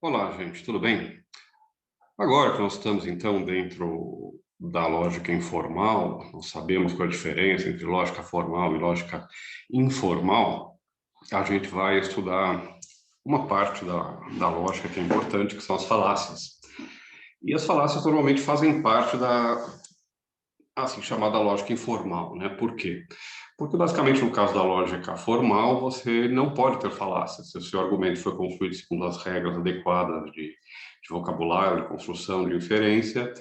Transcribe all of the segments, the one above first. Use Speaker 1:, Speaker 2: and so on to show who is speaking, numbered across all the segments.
Speaker 1: Olá, gente, tudo bem? Agora que nós estamos, então, dentro da lógica informal, nós sabemos qual é a diferença entre lógica formal e lógica informal, a gente vai estudar uma parte da lógica que é importante, que são as falácias. E as falácias normalmente fazem parte da, assim, chamada lógica informal, né? Por quê? Porque, basicamente, no caso da lógica formal, você não pode ter falácias. Se o seu argumento foi construído segundo as regras adequadas de vocabulário, de construção, de inferência,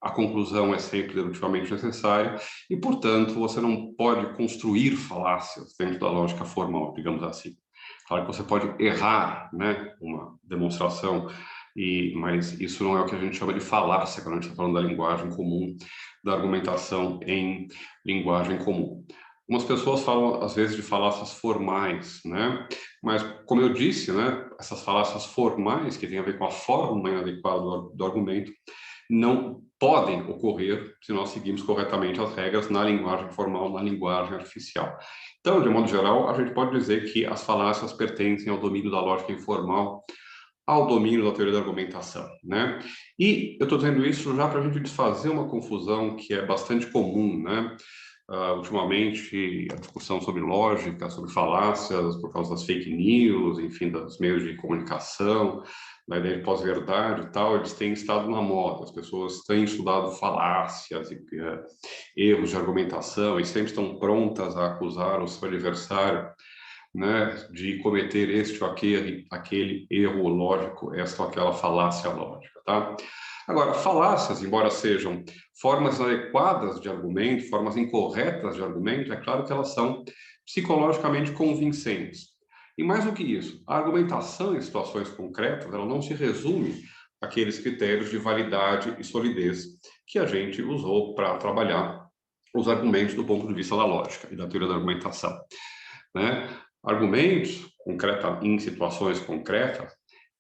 Speaker 1: a conclusão é sempre dedutivamente necessária e, portanto, você não pode construir falácias dentro da lógica formal, digamos assim. Claro que você pode errar, né, uma demonstração, mas isso não é o que a gente chama de falácia quando a gente está falando da linguagem comum, da argumentação em linguagem comum. Algumas pessoas falam, às vezes, de falácias formais, né? Mas, como eu disse, né, essas falácias formais, que têm a ver com a forma inadequada do argumento, não podem ocorrer se nós seguirmos corretamente as regras na linguagem formal, na linguagem artificial. Então, de modo geral, a gente pode dizer que as falácias pertencem ao domínio da lógica informal, ao domínio da teoria da argumentação, né? E eu estou dizendo isso já para a gente desfazer uma confusão que é bastante comum, né? Ultimamente, a discussão sobre lógica, sobre falácias, por causa das fake news, enfim, dos meios de comunicação, da ideia de pós-verdade e tal, eles têm estado na moda. As pessoas têm estudado falácias e erros de argumentação e sempre estão prontas a acusar o seu adversário, né, de cometer este ou aquele erro lógico, esta ou aquela falácia lógica, tá? Agora, falácias, embora sejam formas inadequadas de argumento, formas incorretas de argumento, é claro que elas são psicologicamente convincentes. E mais do que isso, a argumentação em situações concretas, ela não se resume àqueles critérios de validade e solidez que a gente usou para trabalhar os argumentos do ponto de vista da lógica e da teoria da argumentação, né? Argumentos em situações concretas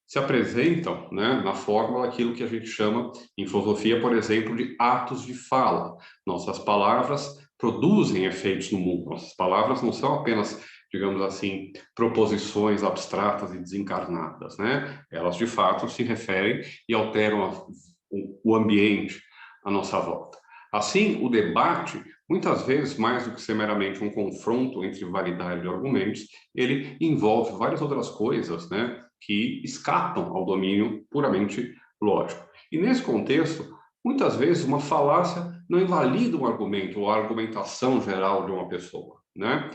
Speaker 1: se apresentam, né, na fórmula aquilo que a gente chama em filosofia, por exemplo, de atos de fala. Nossas palavras produzem efeitos no mundo. Nossas palavras não são apenas, digamos assim, proposições abstratas e desencarnadas, né? Elas de fato se referem e alteram o ambiente à nossa volta. Assim, o debate, muitas vezes, mais do que ser meramente um confronto entre validade de argumentos, ele envolve várias outras coisas, né, que escapam ao domínio puramente lógico. E nesse contexto, muitas vezes uma falácia não invalida um argumento ou a argumentação geral de uma pessoa, né?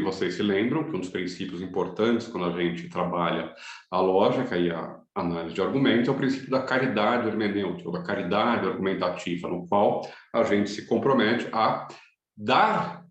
Speaker 1: Vocês se lembram que um dos princípios importantes quando a gente trabalha a lógica e a análise de argumentos é o princípio da caridade hermenêutica, ou da caridade argumentativa, no qual a gente se compromete a dar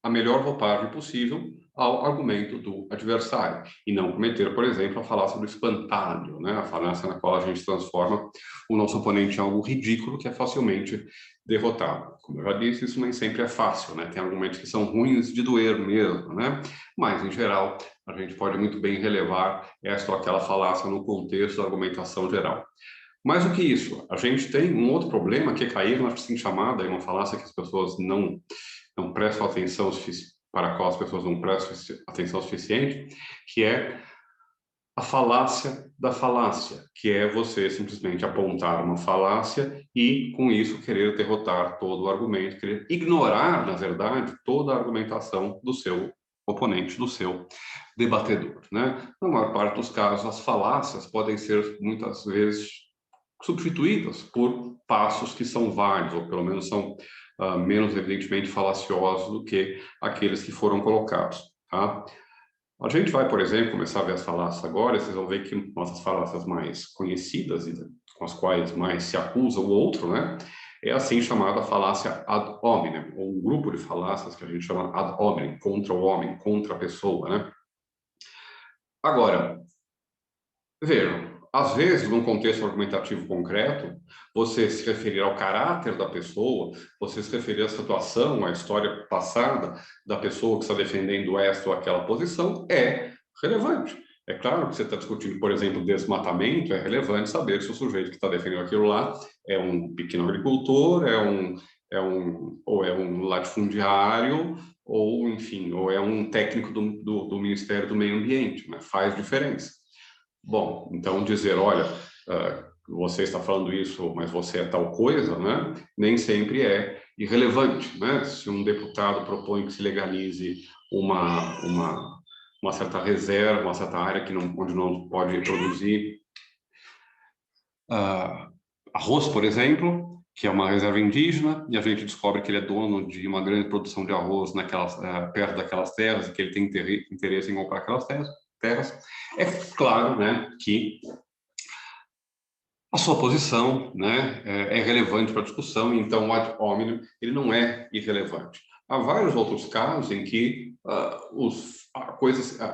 Speaker 1: a melhor roupagem possível ao argumento do adversário e não cometer, por exemplo, a falácia do espantalho, né? A falácia na qual a gente transforma o nosso oponente em algo ridículo que é facilmente derrotado. Como eu já disse, isso nem sempre é fácil, né? Tem argumentos que são ruins de doer mesmo, né? Mas, em geral, a gente pode muito bem relevar esta ou aquela falácia no contexto da argumentação geral. Mais do que isso, a gente tem um outro problema que é cair na assim chamada, é uma falácia que as pessoas não prestam atenção para a qual as pessoas não prestam atenção suficiente, que é a falácia da falácia, que é você simplesmente apontar uma falácia e, com isso, querer derrotar todo o argumento, querer ignorar, na verdade, toda a argumentação do seu oponente, do seu debatedor, né? Na maior parte dos casos, as falácias podem ser, muitas vezes, substituídas por passos que são válidos, ou pelo menos são menos evidentemente falaciosos do que aqueles que foram colocados, tá? A gente vai, por exemplo, começar a ver as falácias agora, e vocês vão ver que nossas falácias mais conhecidas e com as quais mais se acusa o outro, né? É assim chamada falácia ad hominem, ou um grupo de falácias que a gente chama ad hominem, contra o homem, contra a pessoa, né? Agora, vejam, às vezes, num contexto argumentativo concreto, você se referir ao caráter da pessoa, você se referir à situação, à história passada da pessoa que está defendendo esta ou aquela posição, é relevante. É claro que você está discutindo, por exemplo, desmatamento, é relevante saber se o sujeito que está defendendo aquilo lá é um pequeno agricultor, é um ou é um latifundiário, ou, enfim, ou é um técnico do Ministério do Meio Ambiente, né? Faz diferença. Bom, então dizer, olha, você está falando isso, mas você é tal coisa, né? Nem sempre é irrelevante, né? Se um deputado propõe que se legalize uma certa reserva, uma certa área onde não pode produzir arroz, por exemplo, que é uma reserva indígena, e a gente descobre que ele é dono de uma grande produção de arroz perto daquelas terras, e que ele tem interesse em comprar aquelas terras, é claro, né, que a sua posição, né, é relevante para a discussão, então o ad hominem ele não é irrelevante. Há vários outros casos em que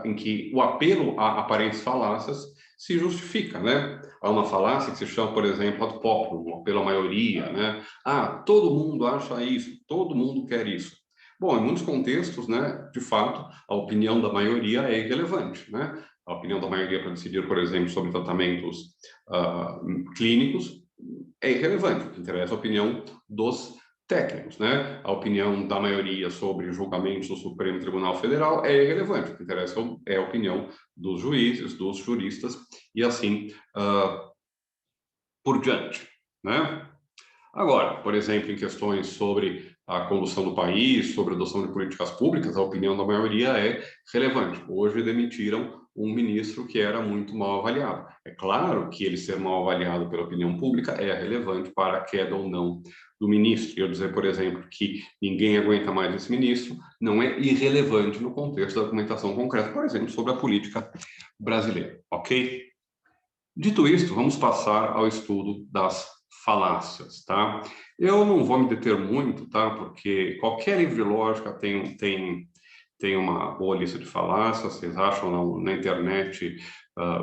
Speaker 1: em que o apelo a aparentes falácias se justifica, né? Há uma falácia que se chama, por exemplo, ad populum, o apelo à maioria, né? Ah, todo mundo acha isso, todo mundo quer isso. Bom, em muitos contextos, né, de fato, a opinião da maioria é irrelevante, né? A opinião da maioria para decidir, por exemplo, sobre tratamentos clínicos é irrelevante. O que interessa é a opinião dos técnicos, né? A opinião da maioria sobre julgamentos do Supremo Tribunal Federal é irrelevante. O que interessa é a opinião dos juízes, dos juristas e assim por diante, né? Agora, por exemplo, em questões sobre a condução do país, sobre a adoção de políticas públicas, a opinião da maioria é relevante. Hoje demitiram um ministro que era muito mal avaliado. É claro que ele ser mal avaliado pela opinião pública é relevante para a queda ou não do ministro. Eu dizer, por exemplo, que ninguém aguenta mais esse ministro não é irrelevante no contexto da argumentação concreta, por exemplo, sobre a política brasileira, ok? Dito isto, vamos passar ao estudo das falácias, tá? Eu não vou me deter muito, tá? Porque qualquer livro de lógica tem uma boa lista de falácias. Vocês acham na internet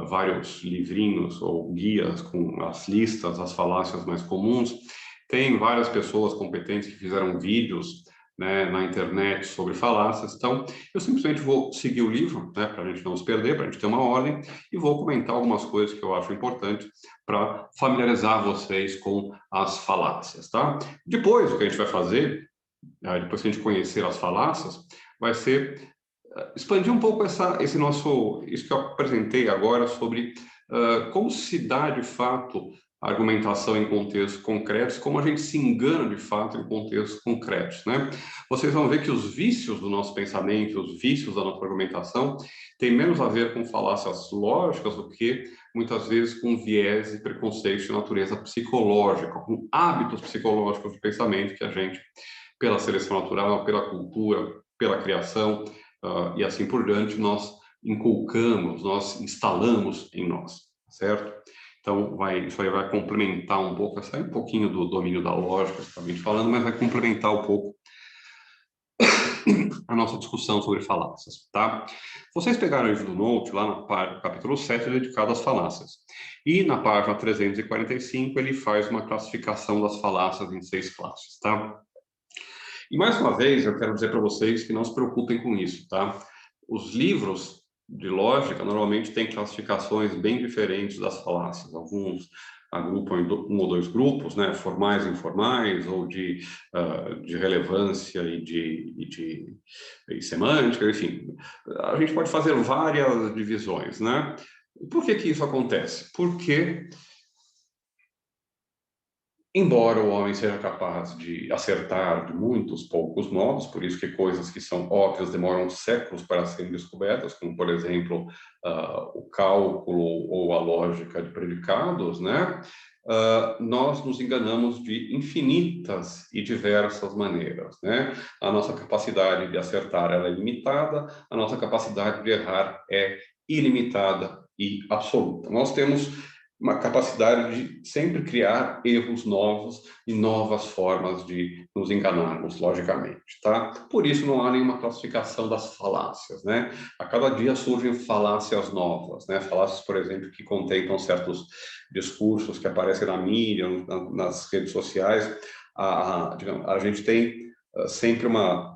Speaker 1: vários livrinhos ou guias com as listas, as falácias mais comuns. Tem várias pessoas competentes que fizeram vídeos, né, na internet sobre falácias. Então, eu simplesmente vou seguir o livro, né, para a gente não se perder, para a gente ter uma ordem, e vou comentar algumas coisas que eu acho importantes para familiarizar vocês com as falácias, tá? Depois, o que a gente vai fazer, depois que a gente conhecer as falácias, vai ser expandir um pouco isso que eu apresentei agora sobre como se dá de fato a argumentação em contextos concretos, como a gente se engana de fato em contextos concretos, né? Vocês vão ver que os vícios do nosso pensamento, os vícios da nossa argumentação, têm menos a ver com falácias lógicas do que muitas vezes com viés e preconceitos de natureza psicológica, com hábitos psicológicos de pensamento que a gente, pela seleção natural, pela cultura, pela criação, e assim por diante, nós inculcamos, nós instalamos em nós, certo? Então, isso aí vai complementar um pouco, vai sair um pouquinho do domínio da lógica, exatamente falando, mas vai complementar um pouco a nossa discussão sobre falácias, tá? Vocês pegaram o livro do Note, lá no capítulo 7, é dedicado às falácias. E na página 345, ele faz uma classificação das falácias em 6 classes, tá? E mais uma vez, eu quero dizer para vocês que não se preocupem com isso, tá? Os livros de lógica normalmente têm classificações bem diferentes das falácias. Alguns agrupam em um ou dois grupos, né? Formais e informais, ou de relevância e semântica, enfim. A gente pode fazer várias divisões, né? Por que isso acontece? Porque embora o homem seja capaz de acertar de muitos poucos modos, por isso que coisas que são óbvias demoram séculos para serem descobertas, como, por exemplo, o cálculo ou a lógica de predicados, né? Nós nos enganamos de infinitas e diversas maneiras, né? A nossa capacidade de acertar ela é limitada, a nossa capacidade de errar é ilimitada e absoluta. Nós temos uma capacidade de sempre criar erros novos e novas formas de nos enganarmos, logicamente, tá? Por isso não há nenhuma classificação das falácias, né? A cada dia surgem falácias novas, né? Falácias, por exemplo, que contemplam certos discursos que aparecem na mídia, nas redes sociais. A gente tem sempre uma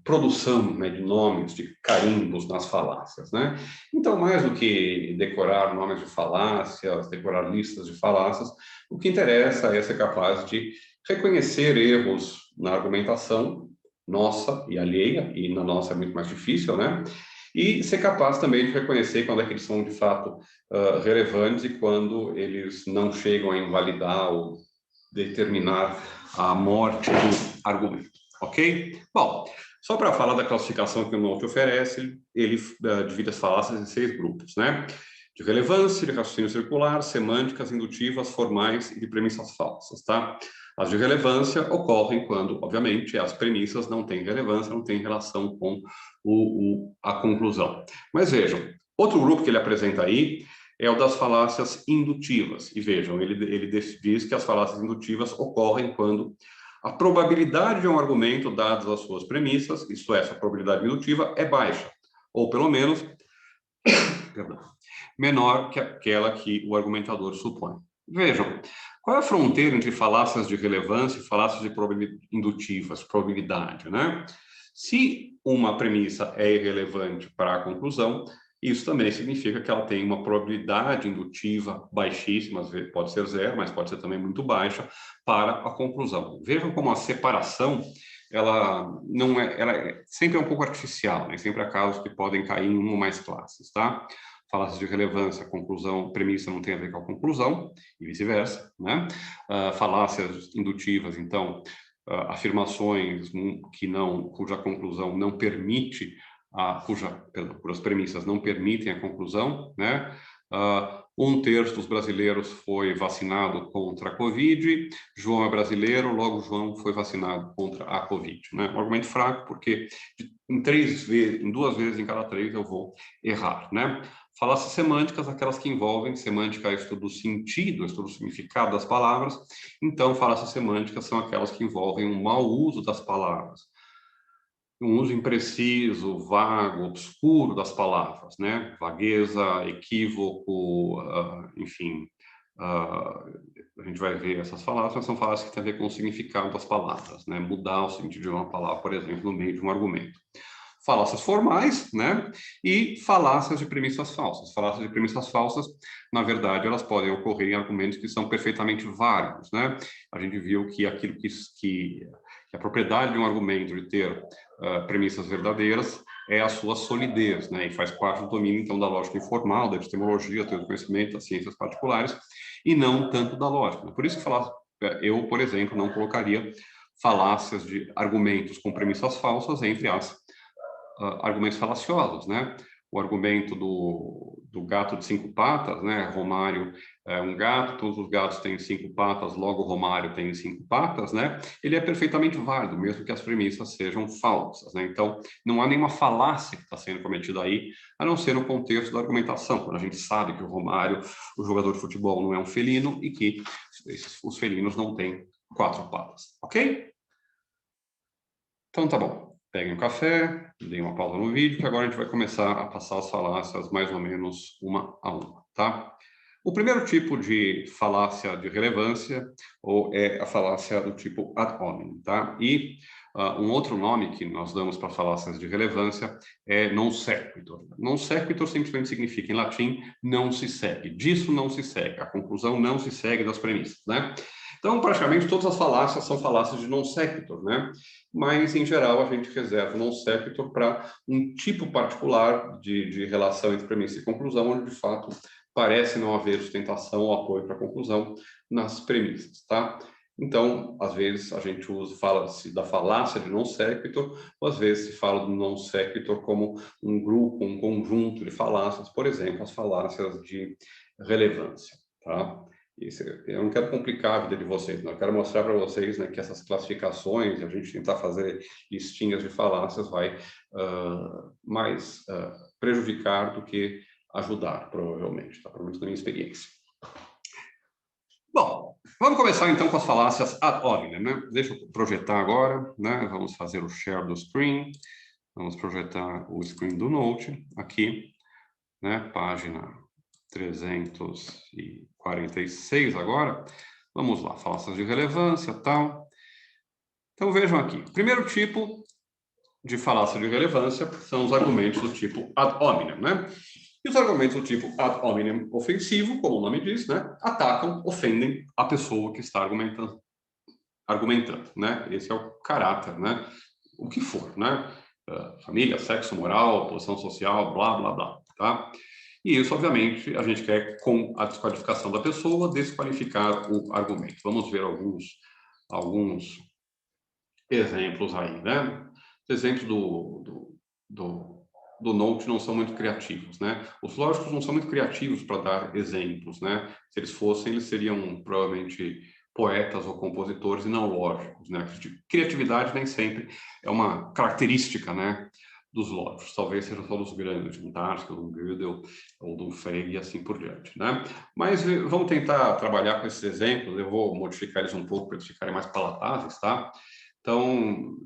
Speaker 1: produção, né, de nomes, de carimbos nas falácias, né? Então, mais do que decorar nomes de falácias, decorar listas de falácias, o que interessa é ser capaz de reconhecer erros na argumentação nossa e alheia, e na nossa é muito mais difícil, né? E ser capaz também de reconhecer quando é que eles são, de fato, relevantes e quando eles não chegam a invalidar ou determinar a morte do argumento, ok? Bom, só para falar da classificação que o Note oferece, ele divide as falácias em 6 grupos, né? De relevância, de raciocínio circular, semânticas, indutivas, formais e de premissas falsas, tá? As de relevância ocorrem quando, obviamente, as premissas não têm relevância, não têm relação com a conclusão. Mas vejam, outro grupo que ele apresenta aí é o das falácias indutivas. E vejam, ele diz que as falácias indutivas ocorrem quando a probabilidade de um argumento, dadas as suas premissas, isto é, essa probabilidade indutiva, é baixa, ou pelo menos perdão, menor que aquela que o argumentador supõe. Vejam, qual é a fronteira entre falácias de relevância e falácias de indutivas, probabilidade, né? Se uma premissa é irrelevante para a conclusão, isso também significa que ela tem uma probabilidade indutiva baixíssima, às vezes pode ser 0, mas pode ser também muito baixa, para a conclusão. Vejam como a separação, ela não é, ela sempre é um pouco artificial, né? Sempre há casos que podem cair em uma ou mais classes, tá? Falácias de relevância, conclusão, premissa não tem a ver com a conclusão, e vice-versa, né? Falácias indutivas, então, afirmações cuja conclusão não permite, cujas premissas não permitem a conclusão, né? 1/3 dos brasileiros foi vacinado contra a Covid, João é brasileiro, logo João foi vacinado contra a Covid, né? Um argumento fraco, porque em 2 vezes em cada 3 eu vou errar, né? Falácias semânticas, aquelas que envolvem semântica, estudo do sentido, estudo do significado das palavras. Então, falácias semânticas são aquelas que envolvem um mau uso das palavras, um uso impreciso, vago, obscuro das palavras, né? Vagueza, equívoco, enfim. A gente vai ver essas falácias, mas são falácias que têm a ver com o significado das palavras, né? Mudar o sentido de uma palavra, por exemplo, no meio de um argumento. Falácias formais, né? E falácias de premissas falsas. Falácias de premissas falsas, na verdade, elas podem ocorrer em argumentos que são perfeitamente válidos, né? A gente viu que aquilo que a propriedade de um argumento de ter premissas verdadeiras é a sua solidez, né? E faz parte do domínio, então, da lógica informal, da epistemologia, do conhecimento, das ciências particulares, e não tanto da lógica. Por isso que eu, por exemplo, não colocaria falácias de argumentos com premissas falsas entre as argumentos falaciosos, né? O argumento do gato de 5 patas, né? Romário é um gato, todos os gatos têm 5 patas, logo Romário tem 5 patas, né? Ele é perfeitamente válido, mesmo que as premissas sejam falsas, né? Então, não há nenhuma falácia que está sendo cometida aí, a não ser no contexto da argumentação, quando a gente sabe que o Romário, o jogador de futebol, não é um felino e que os felinos não têm 4 patas, ok? Então, tá bom. Peguem um café, deem uma pausa no vídeo, que agora a gente vai começar a passar as falácias mais ou menos uma a uma, tá? O primeiro tipo de falácia de relevância é a falácia do tipo ad hominem, tá? E um outro nome que nós damos para falácias de relevância é non sequitur. Non sequitur simplesmente significa, em latim, não se segue. Disso não se segue. A conclusão não se segue das premissas, né? Então, praticamente todas as falácias são falácias de non sequitur, né? Mas, em geral, a gente reserva o non sequitur para um tipo particular de relação entre premissa e conclusão, onde, de fato, parece não haver sustentação ou apoio para a conclusão nas premissas, tá? Então, às vezes, a gente fala-se da falácia de non sequitur, ou às vezes se fala do non sequitur como um grupo, um conjunto de falácias, por exemplo, as falácias de relevância, tá? Eu não quero complicar a vida de vocês, não. Eu quero mostrar para vocês, né, que essas classificações, a gente tentar fazer listinhas de falácias vai mais prejudicar do que ajudar, provavelmente, tá? Pelo menos na minha experiência. Bom, vamos começar então com as falácias ad hominem, né? Deixa eu projetar agora, né? Vamos fazer o share do screen. Vamos projetar o screen do Note aqui, né? Página 346 agora. Vamos lá, falácias de relevância, tal. Então vejam aqui. O primeiro tipo de falácia de relevância são os argumentos do tipo ad hominem, né? E os argumentos do tipo ad hominem ofensivo, como o nome diz, né? Atacam, ofendem a pessoa que está argumentando. argumentando, né? Esse é o caráter, né? O que for, né? Família, sexo, moral, posição social, blá, blá, blá, tá? E isso, obviamente, a gente quer, com a desqualificação da pessoa, desqualificar o argumento. Vamos ver alguns exemplos aí, né? Os exemplos do Note não são muito criativos, né? Os lógicos não são muito criativos para dar exemplos, né? Se eles fossem, eles seriam provavelmente poetas ou compositores e não lógicos, né? Criatividade nem sempre é uma característica, né, dos lógicos. Talvez seja só dos grandes, um Tarski, um Gödel ou do Frege e assim por diante, né? Mas vamos tentar trabalhar com esses exemplos. Eu vou modificar eles um pouco para eles ficarem mais palatáveis, tá? Então,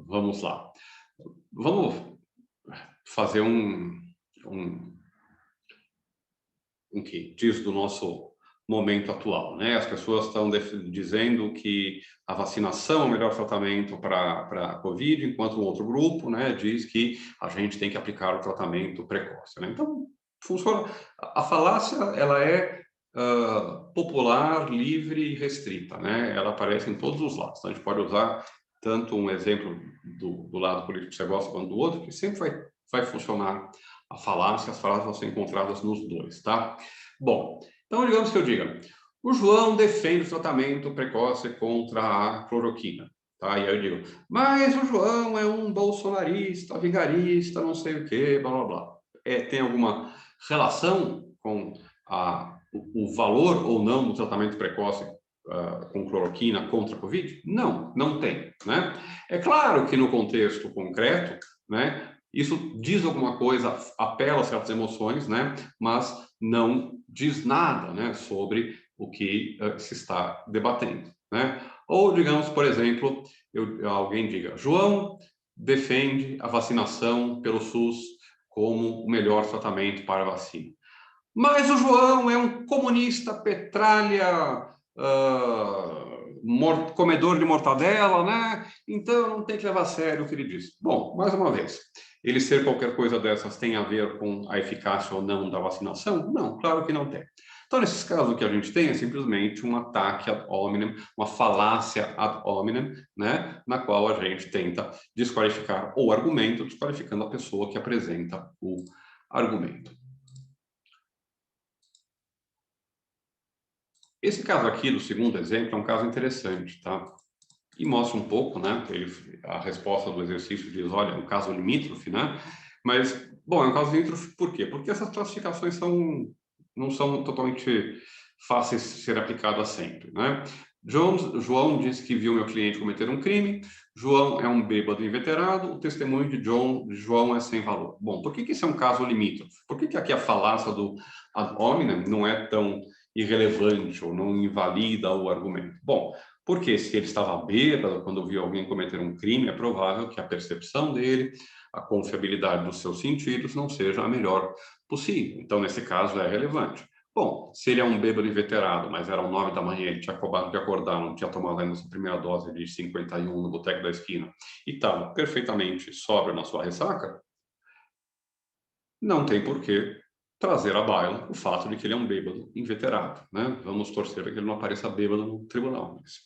Speaker 1: vamos lá. Vamos fazer um que diz do nosso momento atual, né? As pessoas estão dizendo que a vacinação é o melhor tratamento para a Covid, enquanto o outro grupo, né, diz que a gente tem que aplicar o tratamento precoce, né? Então, funciona. A falácia, ela é popular, livre e restrita, né? Ela aparece em todos os lados. Então, a gente pode usar tanto um exemplo do lado político que você gosta quanto do outro, que sempre vai funcionar a falácia. As falácias vão ser encontradas nos dois, tá? Bom, então digamos que eu diga, o João defende o tratamento precoce contra a cloroquina, tá? E aí eu digo, mas o João é um bolsonarista, vigarista, não sei o quê, blá, blá, blá. Tem alguma relação com o valor ou não do tratamento precoce com cloroquina contra a Covid? Não, não tem, né? É claro que no contexto concreto, né, isso diz alguma coisa, apela a certas emoções, né, mas não diz nada, né, sobre o que se está debatendo, né? Ou, digamos, por exemplo, alguém diga, João defende a vacinação pelo SUS como o melhor tratamento para a vacina. Mas o João é um comunista, petralha, comedor de mortadela, né? Então não tem que levar a sério o que ele diz. Bom, mais uma vez, ele ser qualquer coisa dessas tem a ver com a eficácia ou não da vacinação? Não, claro que não tem. Então, nesses casos, o que a gente tem é simplesmente um ataque ad hominem, uma falácia ad hominem, né? Na qual a gente tenta desqualificar o argumento, desqualificando a pessoa que apresenta o argumento. Esse caso aqui, do segundo exemplo, é um caso interessante, tá? E mostra um pouco, né? A resposta do exercício diz, olha, é um caso limítrofe, né? Mas, bom, é um caso limítrofe por quê? Porque essas classificações não são totalmente fáceis de ser aplicadas sempre, né? João disse que viu meu cliente cometer um crime. João é um bêbado inveterado. O testemunho de João é sem valor. Bom, por que isso é um caso limítrofe? Por que aqui a falácia do ad hominem não é tão irrelevante ou não invalida o argumento? Bom, porque se ele estava bêbado quando viu alguém cometer um crime, é provável que a percepção dele, a confiabilidade dos seus sentidos não seja a melhor possível. Então, nesse caso, é relevante. Bom, se ele é um bêbado inveterado, mas era 9 da manhã, ele tinha acabado de acordar, não tinha tomado ainda sua primeira dose de 51 no boteco da esquina e estava perfeitamente sóbrio na sua ressaca, não tem porquê trazer à baila o fato de que ele é um bêbado inveterado, né? Vamos torcer para que ele não apareça bêbado no tribunal. Mas,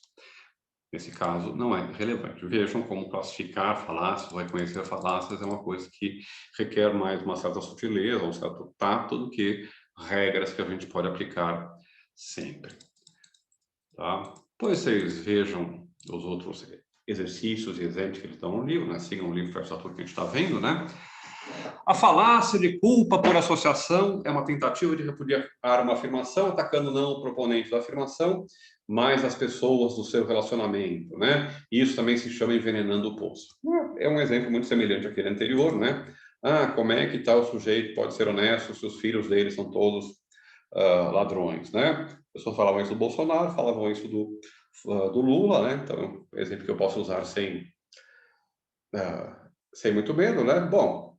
Speaker 1: nesse caso, não é relevante. Vejam como classificar falácias, reconhecer falácias é uma coisa que requer mais uma certa sutileza, um certo tato do que regras que a gente pode aplicar sempre. Tá? Depois vocês vejam os outros exercícios e exemplos que eles dão no livro, né? Sigam o livro para essa tudo que a gente está vendo, né? A falácia de culpa por associação é uma tentativa de repudiar uma afirmação, atacando não o proponente da afirmação, mas as pessoas do seu relacionamento, né? Isso também se chama envenenando o poço. É um exemplo muito semelhante àquele anterior, né? Como é que tal sujeito pode ser honesto se os filhos dele são todos ladrões, né? As pessoas falavam isso do Bolsonaro, falavam isso do Lula, né? Então, exemplo que eu posso usar sem muito medo, né? Bom,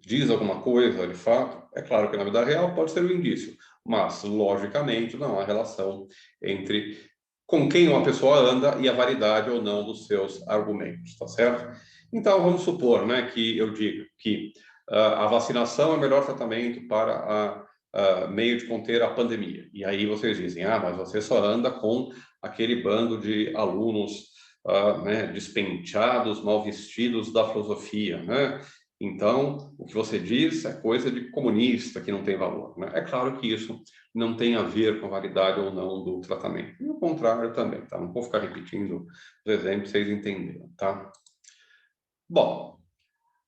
Speaker 1: diz alguma coisa de fato, é claro que na vida real pode ser um indício, mas logicamente não há relação entre com quem uma pessoa anda e a validade ou não dos seus argumentos, tá certo? Então vamos supor, né, que eu diga que a vacinação é o melhor tratamento para meio de conter a pandemia. E aí vocês dizem, mas você só anda com aquele bando de alunos né, despenteados, mal vestidos da filosofia, né? Então, o que você diz é coisa de comunista, que não tem valor, né? É claro que isso não tem a ver com a validade ou não do tratamento. E o contrário também, tá? Não vou ficar repetindo os exemplos, vocês entenderam, tá? Bom,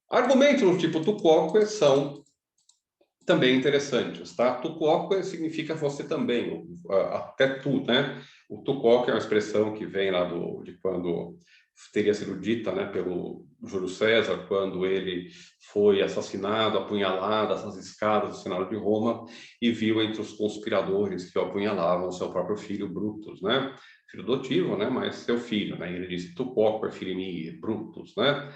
Speaker 1: argumentos do tipo tu quoque são também interessantes, tá? Tu quoque significa você também, até tu, né? O tu quoque é uma expressão que vem lá de quando teria sido dita, né, pelo Júlio César, quando ele foi assassinado, apunhalado, essas escadas do Senado de Roma, e viu entre os conspiradores que o apunhalavam seu próprio filho Brutus, né? Filho adotivo, né? Mas seu filho, né? E ele disse, tu quoque, filho mio, Brutus, né?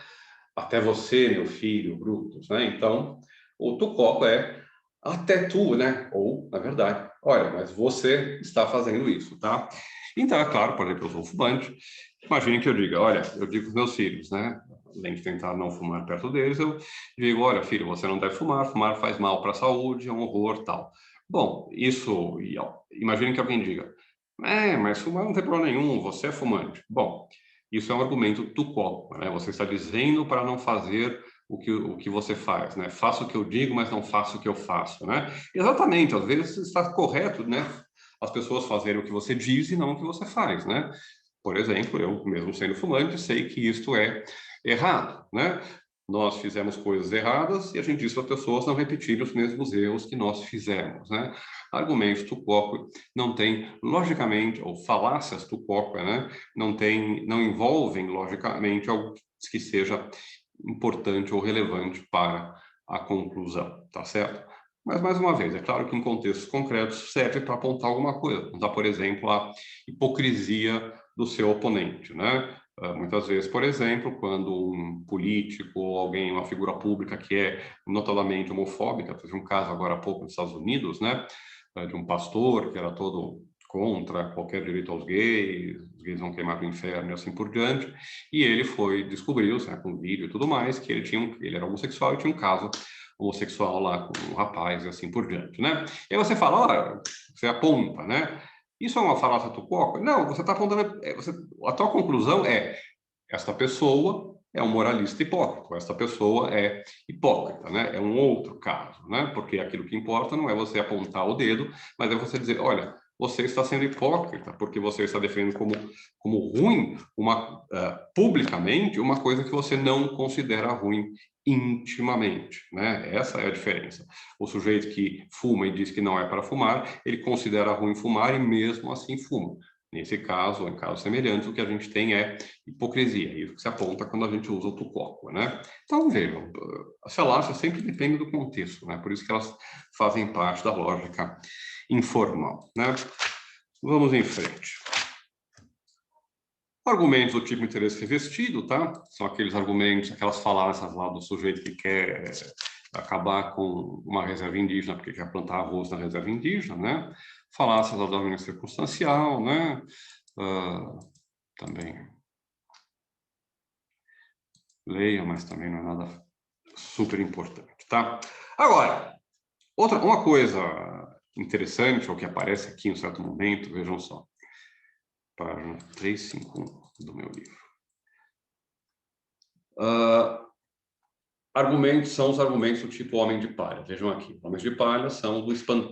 Speaker 1: Até você, meu filho, Brutus, né? Então, o tu quoque é até tu, né? Ou, na verdade, olha, mas você está fazendo isso, tá? Então, é claro, por exemplo, eu sou fumante, imagine que eu diga, olha, eu digo para os meus filhos, né? Além de tentar não fumar perto deles, eu digo, olha, filho, você não deve fumar, fumar faz mal para a saúde, é um horror, tal. Bom, isso, imagine que alguém diga, mas fumar não tem problema nenhum, você é fumante. Bom, isso é um argumento tu quoque, né? Você está dizendo para não fazer o que você faz, né? Faço o que eu digo, mas não faço o que eu faço, né? Exatamente, às vezes está correto, né? As pessoas fazerem o que você diz e não o que você faz, né? Por exemplo, eu, mesmo sendo fumante, sei que isto é errado, né? Nós fizemos coisas erradas e a gente diz para as pessoas não repetirem os mesmos erros que nós fizemos, né? Argumentos tu quoque não tem, logicamente, ou falácias tu quoque, né? Não envolvem, logicamente, algo que seja importante ou relevante para a conclusão, tá certo? Mas, mais uma vez, é claro que em contextos concretos serve para apontar alguma coisa, apontar, por exemplo, a hipocrisia do seu oponente, né? Muitas vezes, por exemplo, quando um político ou alguém, uma figura pública que é notadamente homofóbica, teve um caso agora há pouco nos Estados Unidos, né? De um pastor que era todo contra qualquer direito aos gays, os gays vão queimar no inferno e assim por diante, e ele descobriu, com vídeo e tudo mais, que ele era homossexual e tinha um caso homossexual lá com um rapaz e assim por diante, né? E aí você fala, olha, você aponta, né? Isso é uma falácia tu quoque? Não, você está apontando, a tua conclusão é, esta pessoa é um moralista hipócrita, esta pessoa é hipócrita, né? É um outro caso, né? Porque aquilo que importa não é você apontar o dedo, mas é você dizer, olha, você está sendo hipócrita, porque você está defendendo como ruim, publicamente, uma coisa que você não considera ruim intimamente, né? Essa é a diferença. O sujeito que fuma e diz que não é para fumar, ele considera ruim fumar e mesmo assim fuma. Nesse caso, ou em casos semelhantes, o que a gente tem é hipocrisia, isso que se aponta quando a gente usa o tu quoque, né? Então, vejam, as falácias sempre dependem do contexto, né? Por isso que elas fazem parte da lógica informal, né? Vamos em frente. Argumentos do tipo interesse revestido, tá? São aqueles argumentos, aquelas falácias lá do sujeito que quer acabar com uma reserva indígena porque quer plantar arroz na reserva indígena, né? Falácias da domínio circunstancial, né? Também leia, mas também não é nada super importante, tá? Agora, uma coisa interessante, ou que aparece aqui em um certo momento, vejam só, página 351 do meu livro. Argumentos são os argumentos do tipo homem de palha. Vejam aqui, homens de palha são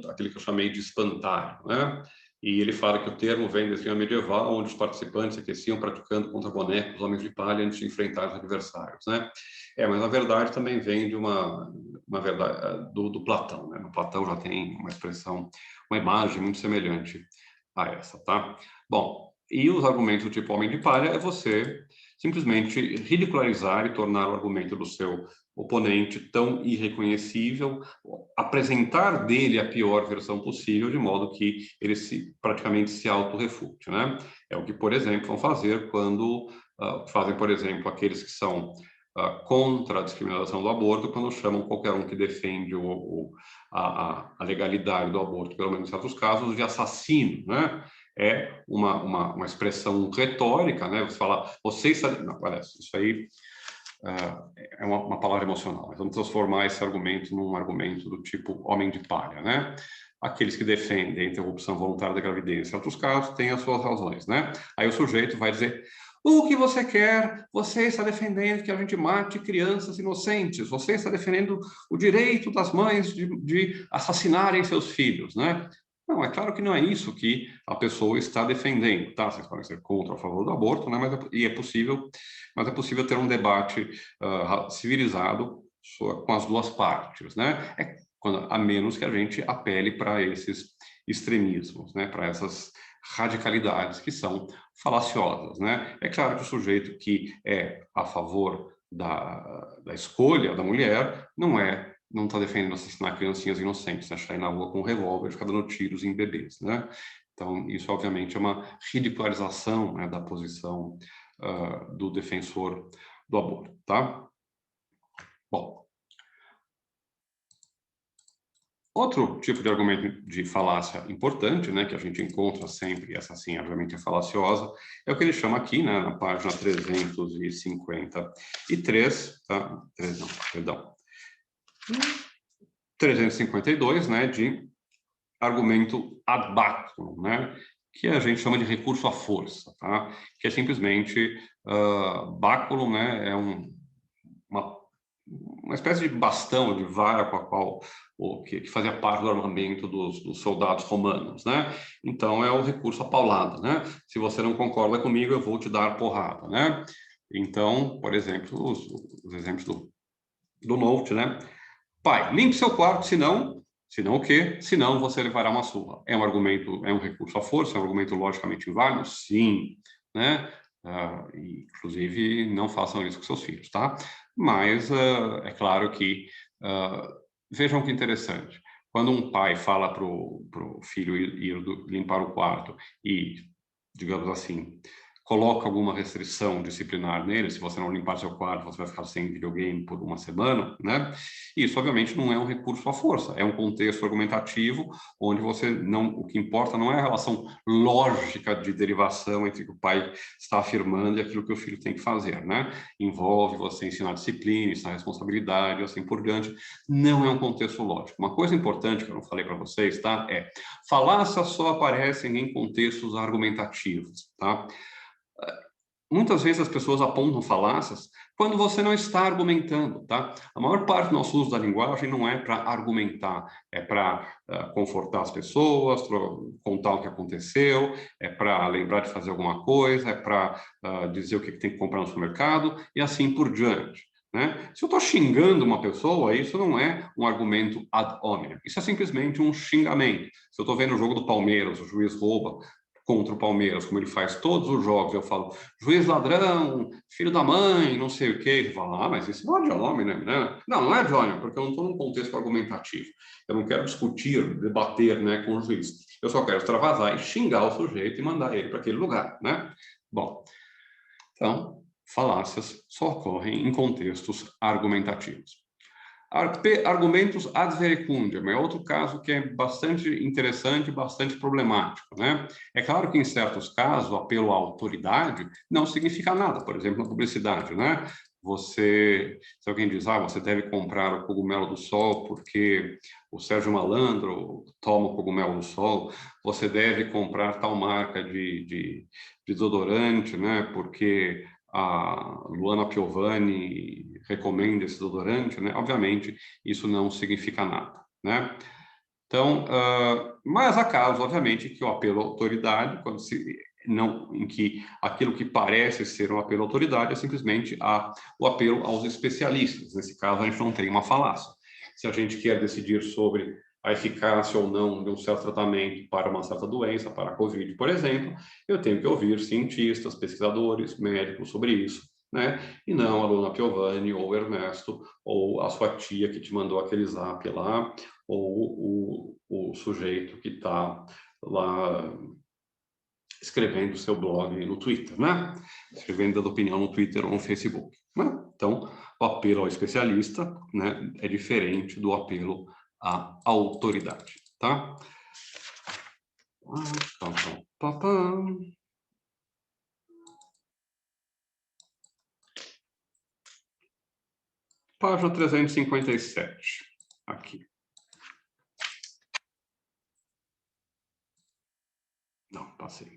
Speaker 1: aquele que eu chamei de espantalho, né? E ele fala que o termo vem da esgrima medieval, onde os participantes se aqueciam praticando contra bonecos, homens de palha, antes de enfrentar os adversários, né? Mas na verdade também vem de uma verdade do Platão, né? No Platão já tem uma expressão, uma imagem muito semelhante a essa, tá? Bom, e os argumentos do tipo homem de palha é você simplesmente ridicularizar e tornar o argumento do seu oponente tão irreconhecível, apresentar dele a pior versão possível, de modo que ele praticamente se autorrefute, né? É o que, por exemplo, vão fazer quando fazem, por exemplo, aqueles que são contra a discriminação do aborto, quando chamam qualquer um que defende a legalidade do aborto, pelo menos em certos casos, de assassino, né? É uma expressão retórica, né? Você fala, você está... Não, olha, isso aí é uma palavra emocional, mas vamos transformar esse argumento num argumento do tipo homem de palha, né? Aqueles que defendem a interrupção voluntária da gravidez, em outros casos, têm as suas razões, né? Aí o sujeito vai dizer: o que você quer? Você está defendendo que a gente mate crianças inocentes, você está defendendo o direito das mães de assassinarem seus filhos, né? Não, é claro que não é isso que a pessoa está defendendo, tá? Vocês podem ser contra ou a favor do aborto, né? Mas é possível ter um debate civilizado com as duas partes, né? A menos que a gente apele para esses extremismos, né? Para essas radicalidades que são falaciosas, né? É claro que o sujeito que é a favor da escolha da mulher não está defendendo assassinar criancinhas inocentes, né? Sair na rua com um revólver e ficar dando tiros em bebês, né? Então, isso, obviamente, é uma ridicularização, né, da posição do defensor do aborto, tá? Bom, outro tipo de argumento de falácia importante, né, que a gente encontra sempre, essa sim, obviamente, é falaciosa, é o que ele chama aqui, né, na página 353, tá? Não, perdão. 352, né, de argumento ad baculum, né, que a gente chama de recurso à força, tá? Que é simplesmente, baculum, né, é uma espécie de bastão, de vara com a qual que fazia parte do armamento dos soldados romanos, né? Então é o recurso à paulada, né? Se você não concorda comigo, eu vou te dar porrada, né? Então, por exemplo, os exemplos do Note, né? Pai, limpe seu quarto, senão o quê? Senão você levará uma surra. É um argumento, é um recurso à força, é um argumento logicamente inválido? Sim, né? Inclusive, não façam isso com seus filhos, tá? Mas é claro que, vejam que interessante, quando um pai fala para o filho ir limpar o quarto e, digamos assim, coloca alguma restrição disciplinar nele, se você não limpar seu quarto, você vai ficar sem videogame por uma semana, né? Isso, obviamente, não é um recurso à força, é um contexto argumentativo onde o que importa não é a relação lógica de derivação entre o que o pai está afirmando e aquilo que o filho tem que fazer, né? Envolve você ensinar disciplina, ensinar responsabilidade, assim por diante. Não é um contexto lógico. Uma coisa importante que eu não falei para vocês, tá? Falácias só aparecem em contextos argumentativos, tá? Muitas vezes as pessoas apontam falácias quando você não está argumentando, tá? A maior parte do nosso uso da linguagem não é para argumentar, é para confortar as pessoas, contar o que aconteceu, é para lembrar de fazer alguma coisa, é para dizer o que tem que comprar no supermercado e assim por diante, né? Se eu estou xingando uma pessoa, isso não é um argumento ad hominem, isso é simplesmente um xingamento. Se eu estou vendo o jogo do Palmeiras, o juiz rouba contra o Palmeiras, como ele faz todos os jogos, eu falo, juiz ladrão, filho da mãe, não sei o quê, ele fala, mas isso não é de homem, né? Não, não é de homem, porque eu não estou num contexto argumentativo. Eu não quero discutir, debater, né, com o juiz. Eu só quero extravasar e xingar o sujeito e mandar ele para aquele lugar, né? Bom, então, falácias só ocorrem em contextos argumentativos. Argumentos ad verecundiam é outro caso que é bastante interessante e bastante problemático, né? É claro que em certos casos o apelo à autoridade não significa nada, por exemplo, na publicidade, né? Se alguém diz, você deve comprar o cogumelo do sol porque o Sérgio Malandro toma o cogumelo do sol, você deve comprar tal marca de desodorante, né? Porque a Luana Piovani recomenda esse desodorante, né? Obviamente, isso não significa nada, né? Então, mas há casos, obviamente, que o apelo à autoridade, em que aquilo que parece ser um apelo à autoridade é simplesmente o apelo aos especialistas. Nesse caso, a gente não tem uma falácia. Se a gente quer decidir sobre a eficácia ou não de um certo tratamento para uma certa doença, para a Covid, por exemplo, eu tenho que ouvir cientistas, pesquisadores, médicos sobre isso, né? E não a Luana Piovani ou o Ernesto ou a sua tia que te mandou aquele zap lá, ou o sujeito que está lá escrevendo o seu blog no Twitter, né? Escrevendo, dando opinião no Twitter ou no Facebook, né? Então, o apelo ao especialista, né, é diferente do apelo à autoridade, tá? Página 357, aqui. Não, passei.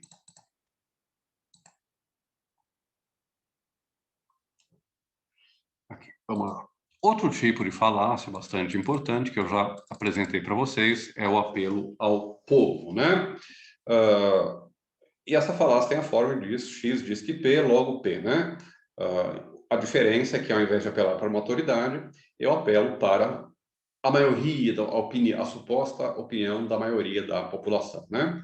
Speaker 1: Aqui, vamos lá. Outro tipo de falácia bastante importante, que eu já apresentei para vocês, é o apelo ao povo, né? E essa falácia tem a forma de x diz que P, logo P, né? A diferença é que, ao invés de apelar para uma autoridade, eu apelo para a maioria, a suposta opinião da maioria da população, né?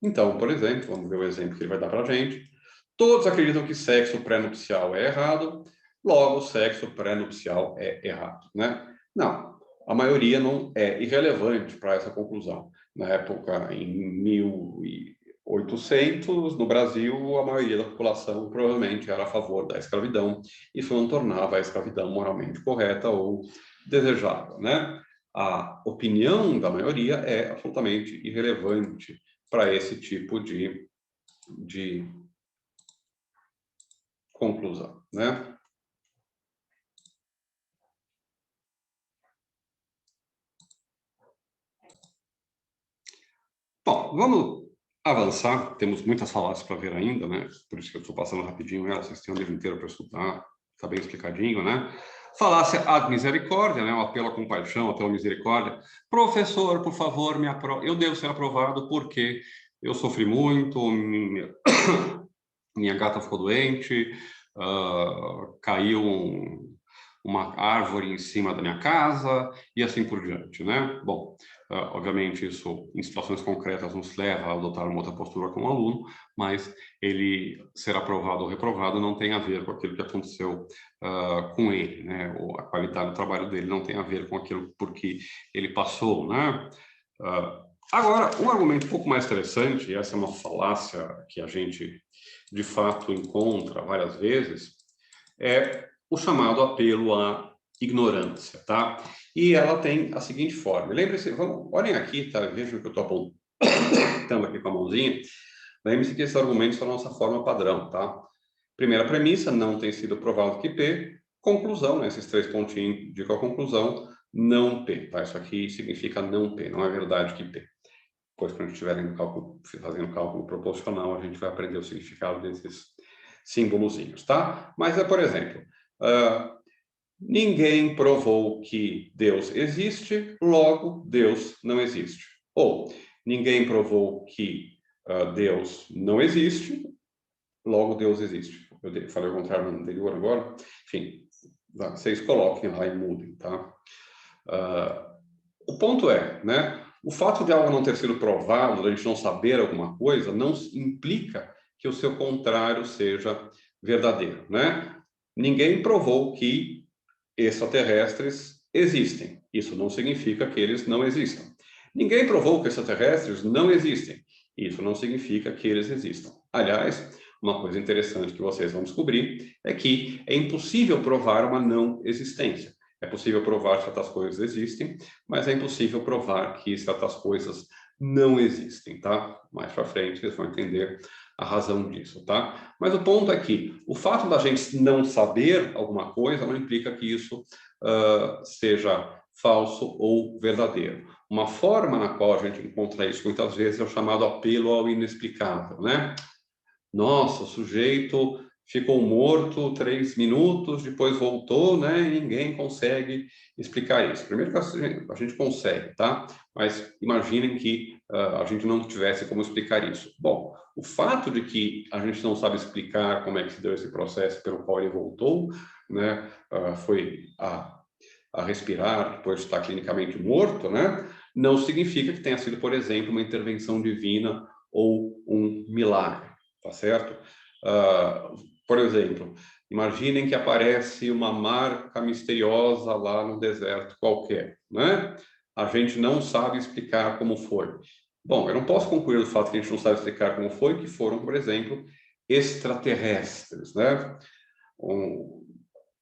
Speaker 1: Então, por exemplo, vamos ver o exemplo que ele vai dar para a gente. Todos acreditam que sexo pré-nupcial é errado, logo, sexo pré-nupcial é errado, né? Não, a maioria não é irrelevante para essa conclusão. Na época, em 1800, no Brasil, a maioria da população provavelmente era a favor da escravidão. Isso não tornava a escravidão moralmente correta ou desejável, né? A opinião da maioria é absolutamente irrelevante para esse tipo de conclusão, né? Bom, vamos avançar. Temos muitas falácias para ver ainda, né? Por isso que eu estou passando rapidinho elas. Vocês têm o livro inteiro para estudar. Está bem explicadinho, né? Falácia ad misericórdia, né? O apelo à compaixão, apelo à misericórdia. Professor, por favor, me aprove. Eu devo ser aprovado porque eu sofri muito, minha gata ficou doente, caiu uma árvore em cima da minha casa e assim por diante, né? Bom, obviamente isso em situações concretas nos leva a adotar uma outra postura como aluno, mas ele ser aprovado ou reprovado não tem a ver com aquilo que aconteceu com ele, né? Ou a qualidade do trabalho dele não tem a ver com aquilo por que ele passou, né? Agora, um argumento um pouco mais interessante, e essa é uma falácia que a gente de fato encontra várias vezes, é o chamado apelo à ignorância, tá? E ela tem a seguinte forma. Lembre-se, olhem aqui, tá? Vejam que eu estou apontando aqui com a mãozinha. Lembre-se que esses argumentos são a nossa forma padrão, tá? Primeira premissa, não tem sido provado que P. Conclusão, né? Esses três pontinhos indicam a conclusão, não P, tá? Isso aqui significa não P, não é verdade que P. Depois, quando a gente estiver fazendo cálculo proporcional, a gente vai aprender o significado desses símbolozinhos, tá? Mas é, por exemplo, ninguém provou que Deus existe, logo Deus não existe. Ou ninguém provou que Deus não existe, logo Deus existe. Eu falei o contrário no anterior agora. Enfim, vocês coloquem lá e mudem, tá? O ponto é, né? O fato de algo não ter sido provado, a gente não saber alguma coisa, não implica que o seu contrário seja verdadeiro, né? Ninguém provou que extraterrestres existem. Isso não significa que eles não existam. Ninguém provou que extraterrestres não existem. Isso não significa que eles existam. Aliás, uma coisa interessante que vocês vão descobrir é que é impossível provar uma não existência. É possível provar que certas coisas existem, mas é impossível provar que certas coisas não existem, tá? Mais para frente vocês vão entender a razão disso, tá? Mas o ponto é que o fato da gente não saber alguma coisa não implica que isso seja falso ou verdadeiro. Uma forma na qual a gente encontra isso muitas vezes é o chamado apelo ao inexplicável, né? Nossa, o sujeito ficou morto 3 minutos, depois voltou, né? E ninguém consegue explicar isso. Primeiro que a gente consegue, tá? Mas imaginem que a gente não tivesse como explicar isso. Bom, o fato de que a gente não sabe explicar como é que se deu esse processo pelo qual ele voltou, né? Foi a respirar depois de estar clinicamente morto, né? Não significa que tenha sido, por exemplo, uma intervenção divina ou um milagre. Tá certo? Por exemplo, imaginem que aparece uma marca misteriosa lá no deserto qualquer, né? A gente não sabe explicar como foi. Bom, eu não posso concluir do fato que a gente não sabe explicar como foi, que foram, por exemplo, extraterrestres, né?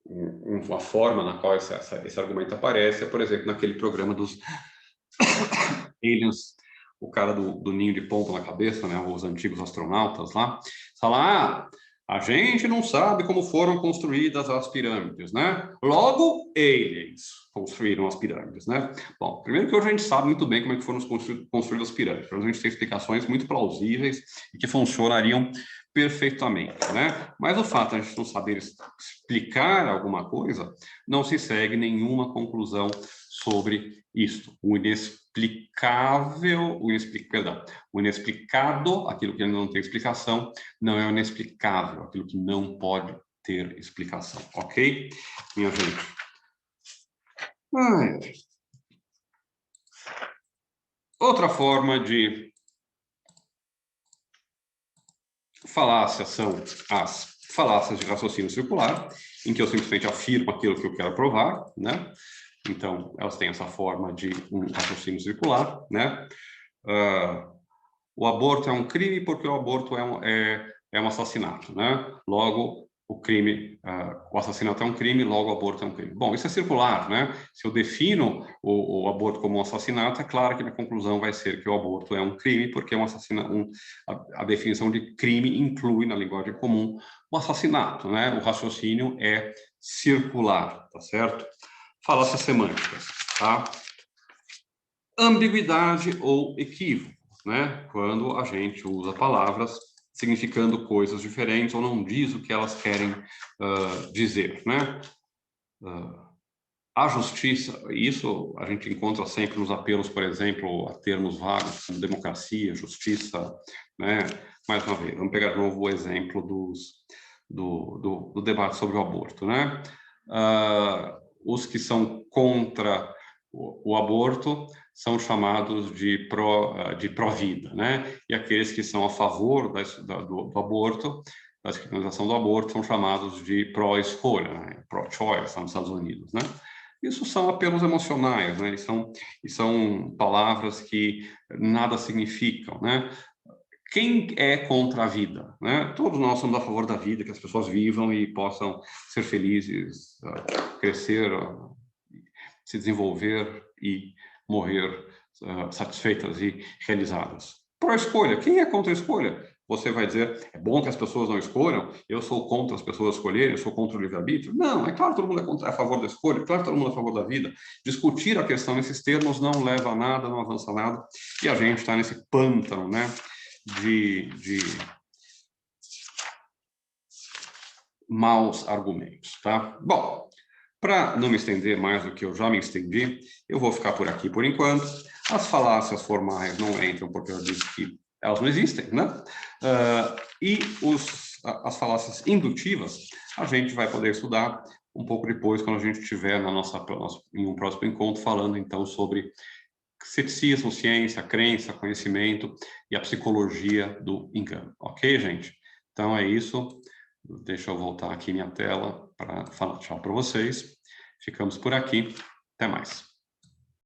Speaker 1: Uma forma na qual esse argumento aparece é, por exemplo, naquele programa dos aliens, o cara do ninho de pompa na cabeça, né, os antigos astronautas lá, fala, A gente não sabe como foram construídas as pirâmides, né? Logo, aliens construíram as pirâmides, né? Bom, primeiro que hoje a gente sabe muito bem como é que foram construídas as pirâmides. A gente tem explicações muito plausíveis e que funcionariam perfeitamente, né? Mas o fato de a gente não saber explicar alguma coisa, não se segue nenhuma conclusão sobre isto. O inexplicável, o inexplicado, aquilo que não tem explicação, não é o inexplicável, aquilo que não pode ter explicação, ok? Minha gente. Outra forma de falácia são as falácias de raciocínio circular, em que eu simplesmente afirmo aquilo que eu quero provar, né? Então, elas têm essa forma de um raciocínio circular, né? O aborto é um crime porque o aborto é um assassinato, né? Logo, o assassinato é um crime, logo o aborto é um crime. Bom, isso é circular, né? Se eu defino o aborto como um assassinato, é claro que minha conclusão vai ser que o aborto é um crime, porque a definição de crime inclui, na linguagem comum, o assassinato, né? O raciocínio é circular, tá certo? Falácias semânticas, tá? Ambiguidade ou equívoco, né? Quando a gente usa palavras significando coisas diferentes ou não diz o que elas querem dizer, né? A justiça, isso a gente encontra sempre nos apelos, por exemplo, a termos vagos como democracia, justiça, né? Mais uma vez, vamos pegar de novo o exemplo do debate sobre o aborto, né? Os que são contra o aborto são chamados de pró-vida, né? E aqueles que são a favor do aborto, da descriminalização do aborto, são chamados de pró-escolha, né? Pró-choice, nos Estados Unidos, né? Isso são apelos emocionais, né? E são palavras que nada significam, né? Quem é contra a vida, né? Todos nós somos a favor da vida, que as pessoas vivam e possam ser felizes, crescer, se desenvolver e morrer satisfeitas e realizadas. Por escolha, quem é contra a escolha? Você vai dizer, é bom que as pessoas não escolham, eu sou contra as pessoas escolherem, eu sou contra o livre-arbítrio. Não, é claro que todo mundo é a favor da escolha, é claro que todo mundo é a favor da vida. Discutir a questão nesses termos não leva a nada, não avança nada, e a gente está nesse pântano, né, de maus argumentos, tá? Bom, para não me estender mais do que eu já me estendi, eu vou ficar por aqui por enquanto. As falácias formais não entram porque eu disse que elas não existem, né? E as falácias indutivas a gente vai poder estudar um pouco depois, quando a gente estiver em um próximo encontro, falando então sobre ceticismo, ciência, crença, conhecimento e a psicologia do engano. Ok, gente? Então é isso. Deixa eu voltar aqui minha tela para falar tchau para vocês. Ficamos por aqui. Até mais.